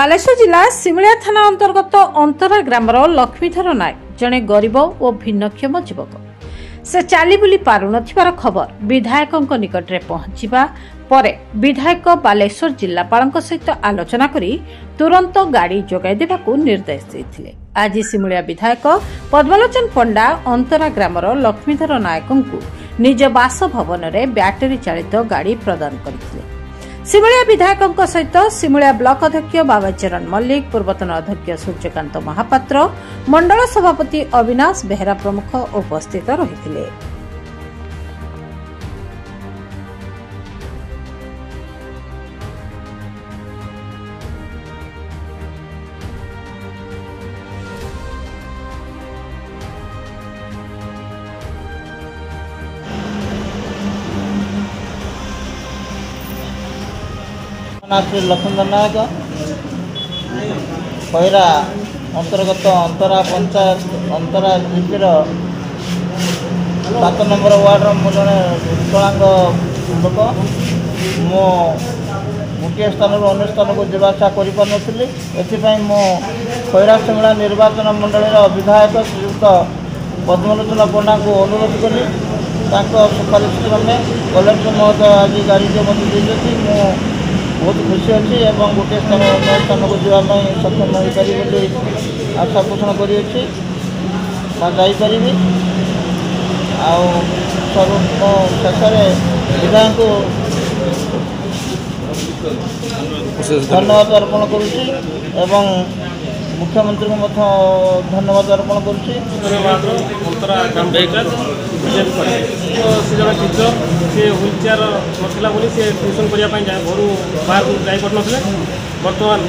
बालेश्वर जिला सिमलिया थाना अंतर्गत अंतरा ग्रामर लक्ष्मीधर नायक जड़े गरीब और भिन्नक्षम युवक से चाली बुली पारुनथिबार खबर विधायकों निकट में पहुंचवा परे विधायक बालेश्वर जिलापाल सहित आलोचना करी तुरंत गाड़ी जोगाई देवाकू निर्देश देते। आज सिमलिया विधायक पद्मलोचन पंडा अंतरा ग्रामर लक्ष्मीधर नायक निज बासभवन में ब्याटेरी चालित गाड़ी प्रदान करते। सिमलिया विधायकों सहित सिमलिया ब्लॉक अध्यक्ष बाबाचरण मल्लिक, पूर्वतन अध्यक्ष सूर्यकांत महापात्र, मंडल सभापति अविनाश बेहरा प्रमुख उपस्थित रही। श्री लक्ष्मीधर नायक खैरा अंतर्गत अंतरा पंचायत अंतरा जीपीर 7 नंबर वार्ड मु जड़े विकलांग लोक मो गोटे स्थान अन्य स्थान को जावासा करें एथपाई खैरा सिमला निर्वाचन मंडल विधायक श्रीयुक्त पद्मलोचन पंडा को अनुरोध कली सुपारिश क्रमे कलेक्टर महोदय आज गाड़ी जो मत देती बहुत खुशी अच्छी और गोटे स्थान अन्य स्थान को जावाई सक्षम हो पारि आशा पोषण कर शेष विधायक धन्यवाद अर्पण करुच्ची मुख्यमंत्री को धन्यवाद अर्पण करुच्ची। जन टीचर सी व्हील चेयर नाला सी ट्यूशन करने घर बाहर जापर ना बर्तमान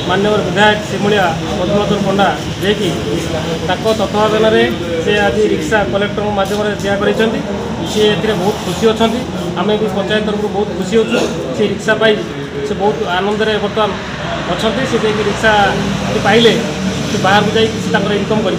माननीय विधायक सिमलिया पद्मलोचन पंडा जे कि तत्वावधान से आज रिक्शा कलेक्टर मध्यम दिया सी बहुत खुशी अच्छा आम भी पंचायत तरफ बहुत खुशी हो रिक्शा पाई से बहुत आनंद बर्तमान अच्छा से रिक्शा पाइले बाहर को जाइए इनकम कर।